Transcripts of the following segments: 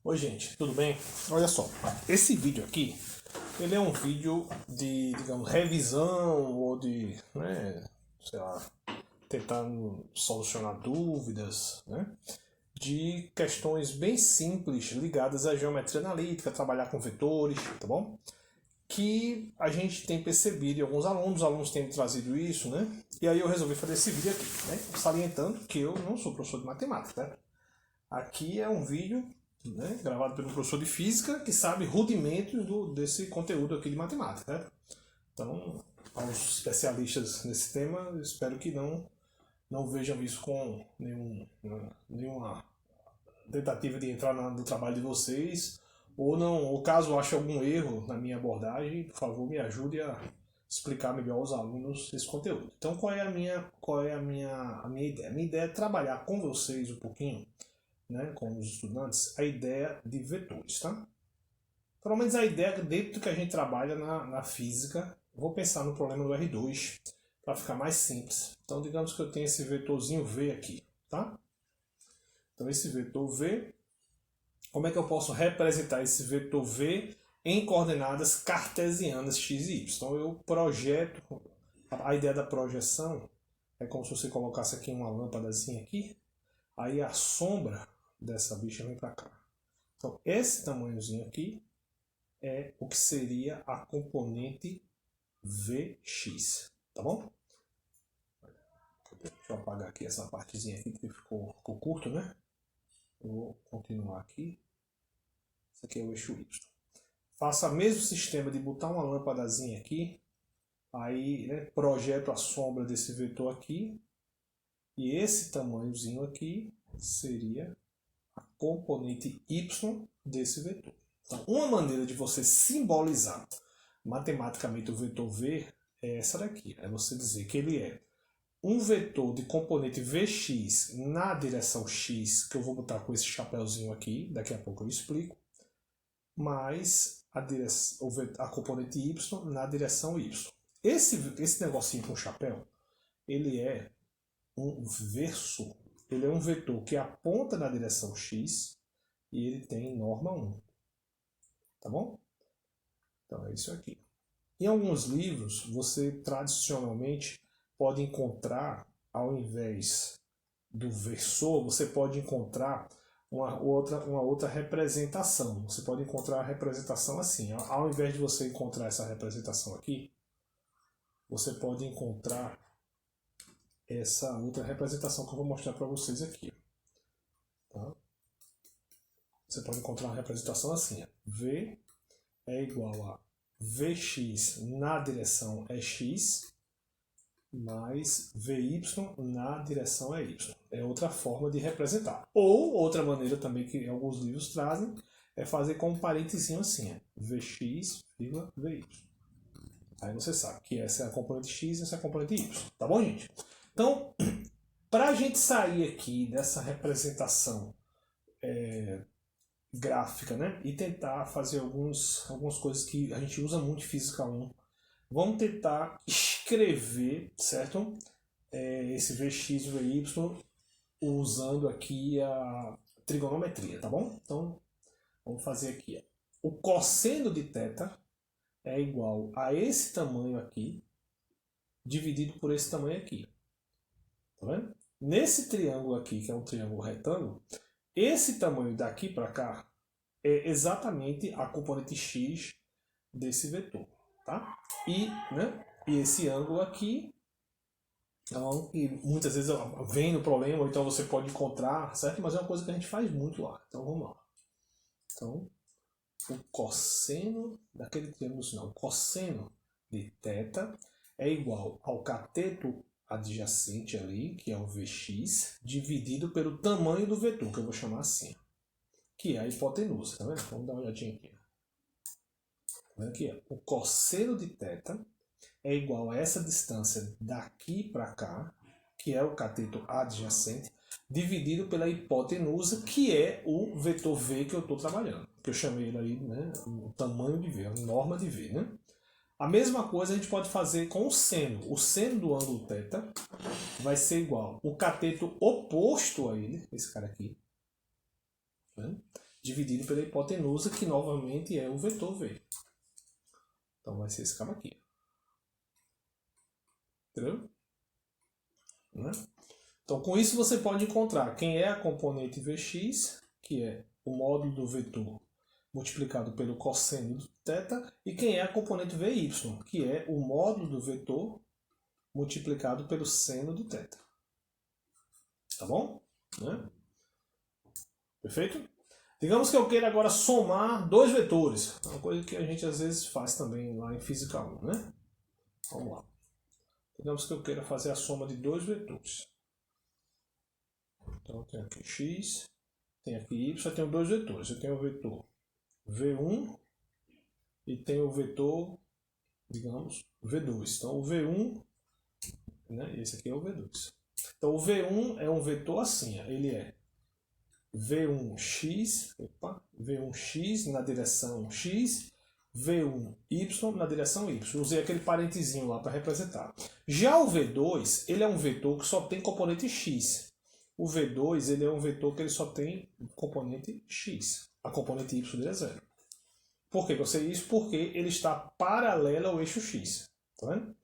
Oi gente, tudo bem? Olha só, esse vídeo aqui, ele é um vídeo de, digamos, revisão ou de, sei lá, tentando solucionar dúvidas, de questões bem simples ligadas à geometria analítica, trabalhar com vetores, tá bom? Que a gente tem percebido em alguns alunos, os alunos têm trazido isso, né? E aí eu resolvi fazer esse vídeo aqui, né? Salientando que eu não sou professor de matemática, né? Aqui é um vídeo, né, gravado por um professor de física que sabe rudimentos desse conteúdo aqui de matemática, né? Então, aos especialistas nesse tema, espero que não vejam isso com nenhuma tentativa de entrar no trabalho de vocês, ou caso ache algum erro na minha abordagem, por favor, me ajude a explicar melhor aos alunos esse conteúdo. Então, qual é a minha ideia? A minha ideia é trabalhar com vocês um pouquinho, né, com os estudantes, a ideia de vetores, tá? Pelo menos a ideia dentro do que a gente trabalha na física. Vou pensar no problema do R2 para ficar mais simples. Então, digamos que eu tenho esse vetorzinho V aqui, tá? Então, esse vetor V, como é que eu posso representar esse vetor V em coordenadas cartesianas x e y? Então, eu projeto, a ideia da projeção é como se você colocasse aqui uma lâmpadazinha aqui, aí a sombra dessa bicha vem para cá. Então, esse tamanhozinho aqui é o que seria a componente Vx, tá bom? Deixa eu apagar aqui essa partezinha aqui que ficou curto, né? Eu vou continuar aqui. Esse aqui é o eixo Y. Faça o mesmo sistema de botar uma lâmpadazinha aqui, aí, né, projeto a sombra desse vetor aqui, e esse tamanhozinho aqui seria a componente y desse vetor. Então, uma maneira de você simbolizar matematicamente o vetor V é essa daqui. É você dizer que ele é um vetor de componente Vx na direção x, que eu vou botar com esse chapéuzinho aqui, daqui a pouco eu explico, mais a componente y na direção y. Esse negocinho com chapéu, ele é um versor. Ele é um vetor que aponta na direção x e ele tem norma 1. Tá bom? Então é isso aqui. Em alguns livros, você tradicionalmente pode encontrar, ao invés do versor, você pode encontrar uma outra representação. Você pode encontrar a representação assim. Ao invés de você encontrar essa representação aqui, você pode encontrar essa outra representação que eu vou mostrar para vocês aqui. Tá? Você pode encontrar uma representação assim. V é igual a Vx na direção é x, mais Vy na direção é y. É outra forma de representar. Ou, outra maneira também que alguns livros trazem, é fazer com um parentezinho assim. Vx, Vy. Aí você sabe que essa é a componente x e essa é a componente y. Tá bom, gente? Então, para a gente sair aqui dessa representação gráfica, né, e tentar fazer algumas coisas que a gente usa muito em Física 1, vamos tentar escrever, certo? Esse Vx e Vy usando aqui a trigonometria, tá bom? Então, vamos fazer aqui. O cosseno de θ é igual a esse tamanho aqui, dividido por esse tamanho aqui. Tá vendo? Nesse triângulo aqui, que é um triângulo retângulo, esse tamanho daqui para cá é exatamente a componente x desse vetor. Tá? E esse ângulo aqui, então, e muitas vezes vem no problema, ou então você pode encontrar, certo? Mas é uma coisa que a gente faz muito lá. Então vamos lá. Então, o cosseno daquele triângulo, não, o cosseno de θ é igual ao cateto adjacente ali, que é o Vx, dividido pelo tamanho do vetor, que eu vou chamar assim, que é a hipotenusa, tá vendo? Vamos dar uma olhadinha aqui. Tá vendo aqui? O cosseno de θ é igual a essa distância daqui para cá, que é o cateto adjacente, dividido pela hipotenusa, que é o vetor V que eu estou trabalhando, que eu chamei ele aí, né, o tamanho de V, a norma de V, né? A mesma coisa a gente pode fazer com o seno. O seno do ângulo θ vai ser igual o cateto oposto a ele, esse cara aqui, né, dividido pela hipotenusa, que novamente é o vetor V. Então vai ser esse cabo aqui. Entendeu? Né? Então com isso você pode encontrar quem é a componente Vx, que é o módulo do vetor multiplicado pelo cosseno do θ, e quem é a componente Vy, que é o módulo do vetor multiplicado pelo seno do θ. Tá bom? Né? Perfeito? Digamos que eu queira agora somar dois vetores. É uma coisa que a gente às vezes faz também lá em Física 1, né? Vamos lá. Digamos que eu queira fazer a soma de dois vetores. Então eu tenho aqui x, tenho aqui y, eu tenho dois vetores. Eu tenho o vetor V1 e tenho o vetor, digamos, V2. Então o V1, né, esse aqui é o V2. Então o V1 é um vetor assim, ele é V1x, V1x na direção x, V1y na direção y. Usei aquele parentezinho lá para representar. Já o V2, ele é um vetor que só tem componente x. O V2 ele é um vetor que ele só tem componente x. A componente y dele é zero. Por que eu sei isso? Porque ele está paralelo ao eixo x. Tá vendo?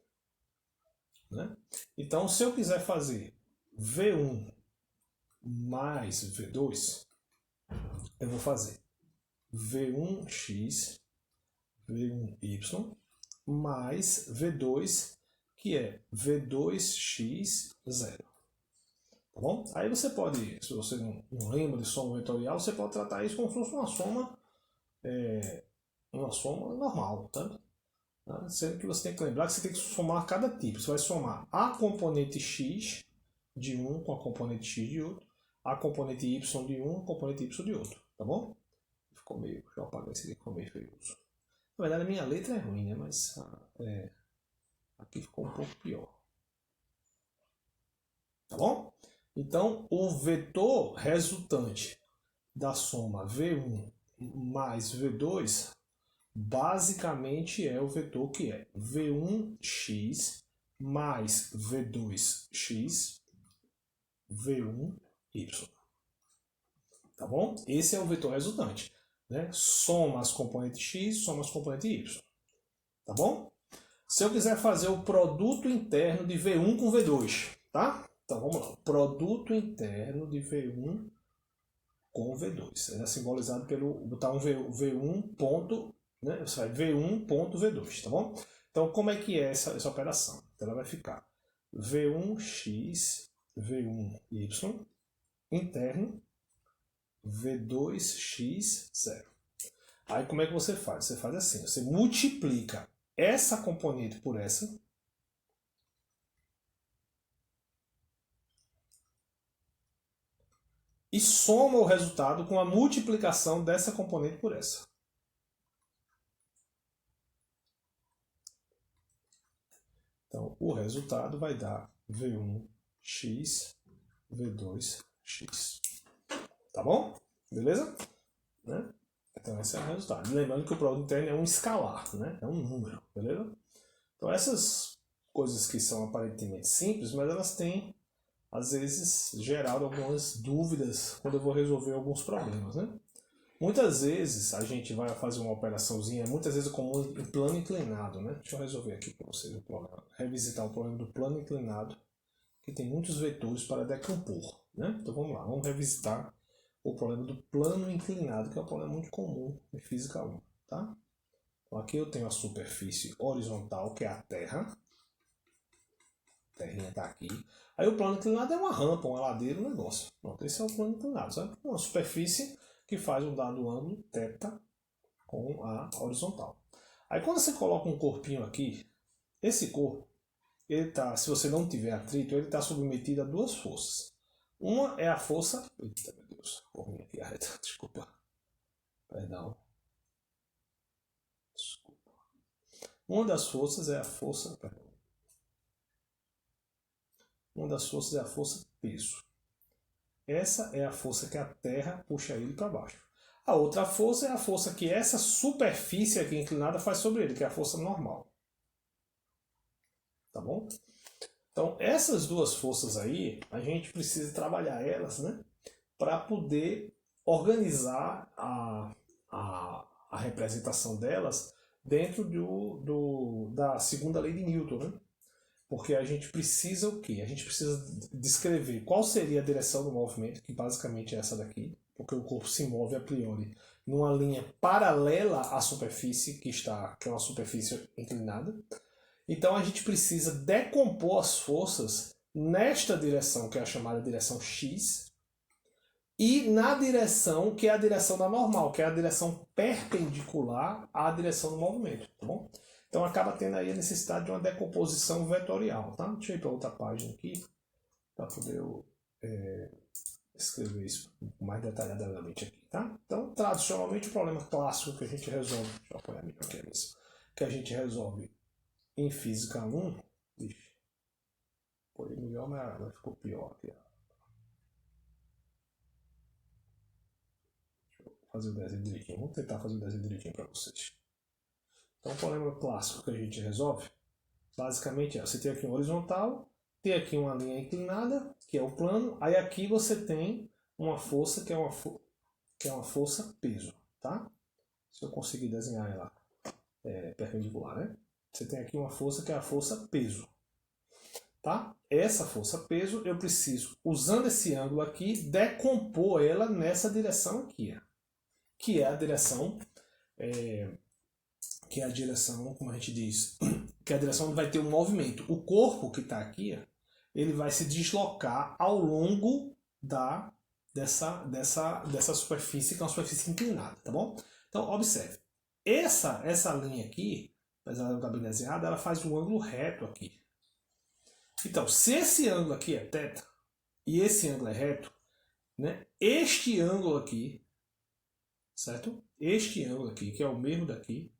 Né? Então, se eu quiser fazer V1 mais V2, eu vou fazer V1x, V1y, mais V2, que é V2x0. Tá bom? Aí você pode, se você não lembra de soma vetorial, você pode tratar isso como se fosse uma soma normal, tá? Sendo que você tem que lembrar que você tem que somar cada tipo. Você vai somar a componente x de um com a componente x de outro, a componente y de um, a componente y de outro, tá bom? Ficou meio, deixa eu apagar esse aqui, ficou meio feioso. Na verdade a minha letra é ruim, né? Mas aqui ficou um pouco pior. Tá bom? Então o vetor resultante da soma V1 mais V2 basicamente é o vetor que é V1x mais V2x V1y. Tá bom? Esse é o vetor resultante. Né? Soma as componentes x, soma as componentes y. Tá bom? Se eu quiser fazer o produto interno de V1 com V2, tá? Então vamos lá. O produto interno de V1 com V2. Ele é simbolizado pelo botar um V1 ponto, né? Você vai V1 ponto V2, tá bom? Então como é que é essa operação? Então, ela vai ficar V1x, V1y interno V2x0. Aí como é que você faz? Você faz assim, você multiplica essa componente por essa, e soma o resultado com a multiplicação dessa componente por essa. Então, o resultado vai dar V1x, V2x. Tá bom? Beleza? Né? Então, esse é o resultado. Lembrando que o produto interno é um escalar, né? É um número, beleza? Então, essas coisas que são aparentemente simples, mas elas têm, às vezes, gerado algumas dúvidas quando eu vou resolver alguns problemas, né? Muitas vezes a gente vai fazer uma operaçãozinha, muitas vezes comum em plano inclinado, né? Deixa eu resolver aqui para vocês o problema. Revisitar o problema do plano inclinado, que tem muitos vetores para decompor, né? Então vamos lá, vamos revisitar o problema do plano inclinado, que é um problema muito comum em Física 1, tá? Então aqui eu tenho a superfície horizontal, que é a Terra. A Terrinha está aqui. Aí o plano inclinado é uma rampa, uma ladeira, um negócio. Pronto, esse é o plano inclinado, sabe? Uma superfície que faz um dado ângulo θ com a horizontal. Aí quando você coloca um corpinho aqui, esse corpo, ele tá, se você não tiver atrito, ele está submetido a duas forças. Uma é a força... Eita, meu Deus, corri aqui a reta, desculpa. Perdão. Desculpa. Uma das forças é a força... Perdão. Uma das forças é a força peso. Essa é a força que a Terra puxa ele para baixo. A outra força é a força que essa superfície aqui inclinada faz sobre ele, que é a força normal. Tá bom? Então, essas duas forças aí, a gente precisa trabalhar elas, né? Para poder organizar a representação delas dentro da segunda lei de Newton, né? Porque a gente precisa o quê? A gente precisa descrever qual seria a direção do movimento, que basicamente é essa daqui, porque o corpo se move a priori numa linha paralela à superfície, que é uma superfície inclinada. Então a gente precisa decompor as forças nesta direção, que é a chamada direção X, e na direção que é a direção da normal, que é a direção perpendicular à direção do movimento, tá bom? Então acaba tendo aí a necessidade de uma decomposição vetorial, tá? Deixa eu ir para outra página aqui, para poder escrever isso mais detalhadamente aqui, tá? Então, tradicionalmente, o problema clássico que a gente resolve, deixa eu apoiar melhor aqui nisso, que a gente resolve em Física 1, ixi, foi melhor, mas ficou pior aqui, ó. Fazer o desenho direitinho. Vamos tentar fazer o desenho direitinho para vocês. Então, o problema clássico que a gente resolve, basicamente é, você tem aqui um horizontal, tem aqui uma linha inclinada, que é o plano, aí aqui você tem uma força que é uma força peso, tá? Se eu conseguir desenhar ela perpendicular, né? Você tem aqui uma força que é a força peso, tá? Essa força peso eu preciso, usando esse ângulo aqui, decompor ela nessa direção aqui, ó, que é a direção, como a gente diz, que é a direção onde vai ter um movimento. O corpo que está aqui, ó, ele vai se deslocar ao longo dessa superfície, que é uma superfície inclinada, tá bom? Então, observe. Essa linha aqui, apesar de ela estar bem desenhada, ela faz um ângulo reto aqui. Então, se esse ângulo aqui é θ e esse ângulo é reto, né, este ângulo aqui, certo? Este ângulo aqui, que é o mesmo daqui,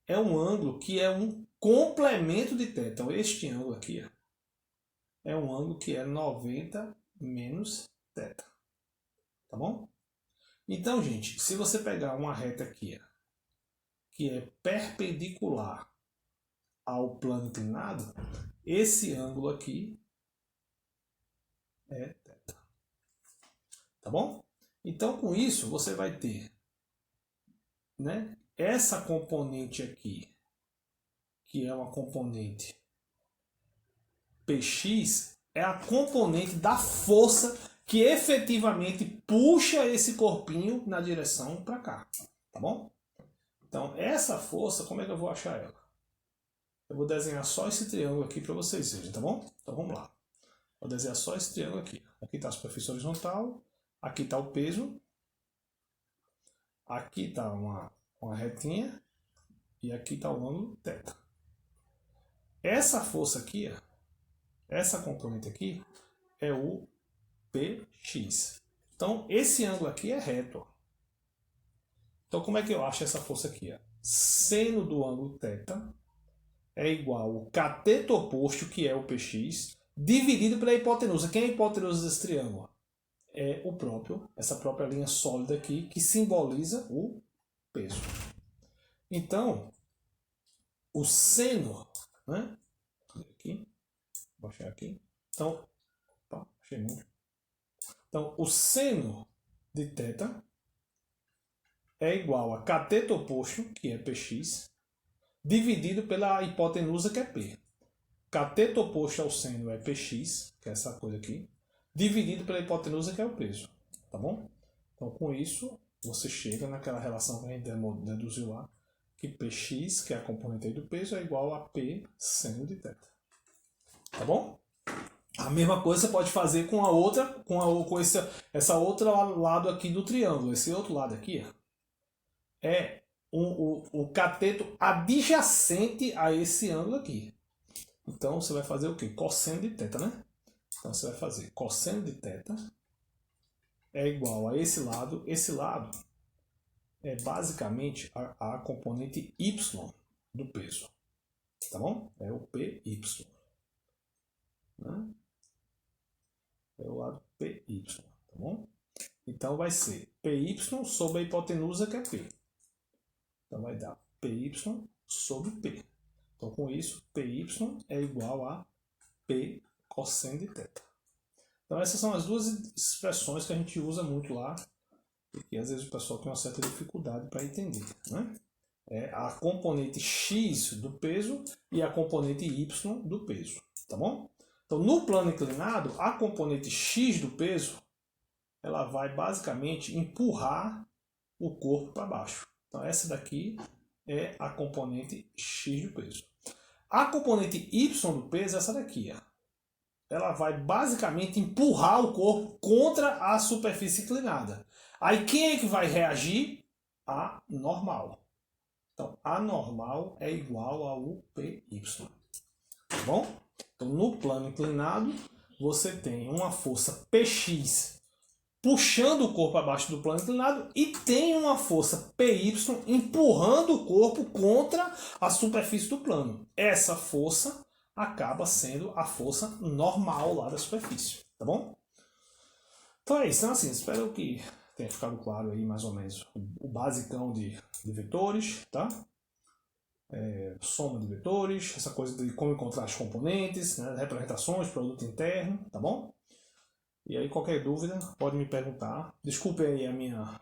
é um ângulo que é um complemento de θ. Então, este ângulo aqui ó, é um ângulo que é 90 menos θ. Tá bom? Então, gente, se você pegar uma reta aqui, ó, que é perpendicular ao plano inclinado, esse ângulo aqui é θ. Tá bom? Então, com isso, você vai ter, né, essa componente aqui, que é uma componente Px, é a componente da força que efetivamente puxa esse corpinho na direção para cá, tá bom? Então, essa força, como é que eu vou achar ela? Eu vou desenhar só esse triângulo aqui para vocês verem, tá bom? Então, vamos lá. Vou desenhar só esse triângulo aqui. Aqui está a superfície horizontal, aqui está o peso, aqui está uma retinha e aqui está o ângulo θ. Essa força aqui, ó, essa componente aqui, é o Px. Então, esse ângulo aqui é reto. Ó. Então, como é que eu acho essa força aqui? Ó? Seno do ângulo θ é igual ao cateto oposto, que é o Px, dividido pela hipotenusa. Quem é a hipotenusa desse triângulo? É essa própria linha sólida aqui, que simboliza o peso. Então, o seno, né? Aqui, vou achar aqui. Então, opa, achei muito. Então, o seno de θ é igual a cateto oposto, que é Px, dividido pela hipotenusa, que é P. Cateto oposto ao seno é Px, que é essa coisa aqui, dividido pela hipotenusa, que é o peso. Tá bom? Então, com isso, você chega naquela relação que a gente deduziu lá, que Px, que é a componente aí do peso, é igual a P seno de θ. Tá bom? A mesma coisa você pode fazer com a outra, com essa outra lado aqui do triângulo. Esse outro lado aqui é o cateto adjacente a esse ângulo aqui. Então você vai fazer o quê? Cosseno de θ, né? Então você vai fazer cosseno de θ é igual a esse lado. Esse lado é basicamente a componente y do peso. Tá bom? É o Py. Né? É o lado PY, tá bom? Então vai ser PY sobre a hipotenusa, que é P. Então vai dar PY sobre P. Então com isso, PY é igual a P cosseno de θ. Então essas são as duas expressões que a gente usa muito lá porque às vezes o pessoal tem uma certa dificuldade para entender, né? É a componente x do peso e a componente y do peso, tá bom? Então, no plano inclinado, a componente x do peso, ela vai basicamente empurrar o corpo para baixo. Então, essa daqui é a componente x do peso. A componente y do peso é essa daqui, ó. Ela vai basicamente empurrar o corpo contra a superfície inclinada. Aí quem é que vai reagir? A normal. Então, a normal é igual ao PY. Tá bom? Então, no plano inclinado, você tem uma força PX puxando o corpo abaixo do plano inclinado e tem uma força PY empurrando o corpo contra a superfície do plano. Essa força acaba sendo a força normal lá da superfície, tá bom? Então é isso, então assim, espero que tenha ficado claro aí mais ou menos o basicão de vetores, tá? Soma de vetores, essa coisa de como encontrar as componentes, né, representações, produto interno, tá bom? E aí qualquer dúvida pode me perguntar. Desculpe aí a minha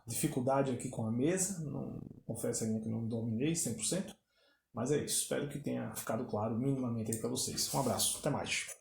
dificuldade aqui com a mesa, não, confesso ainda que não dominei 100%, mas é isso, espero que tenha ficado claro minimamente aí para vocês. Um abraço, até mais.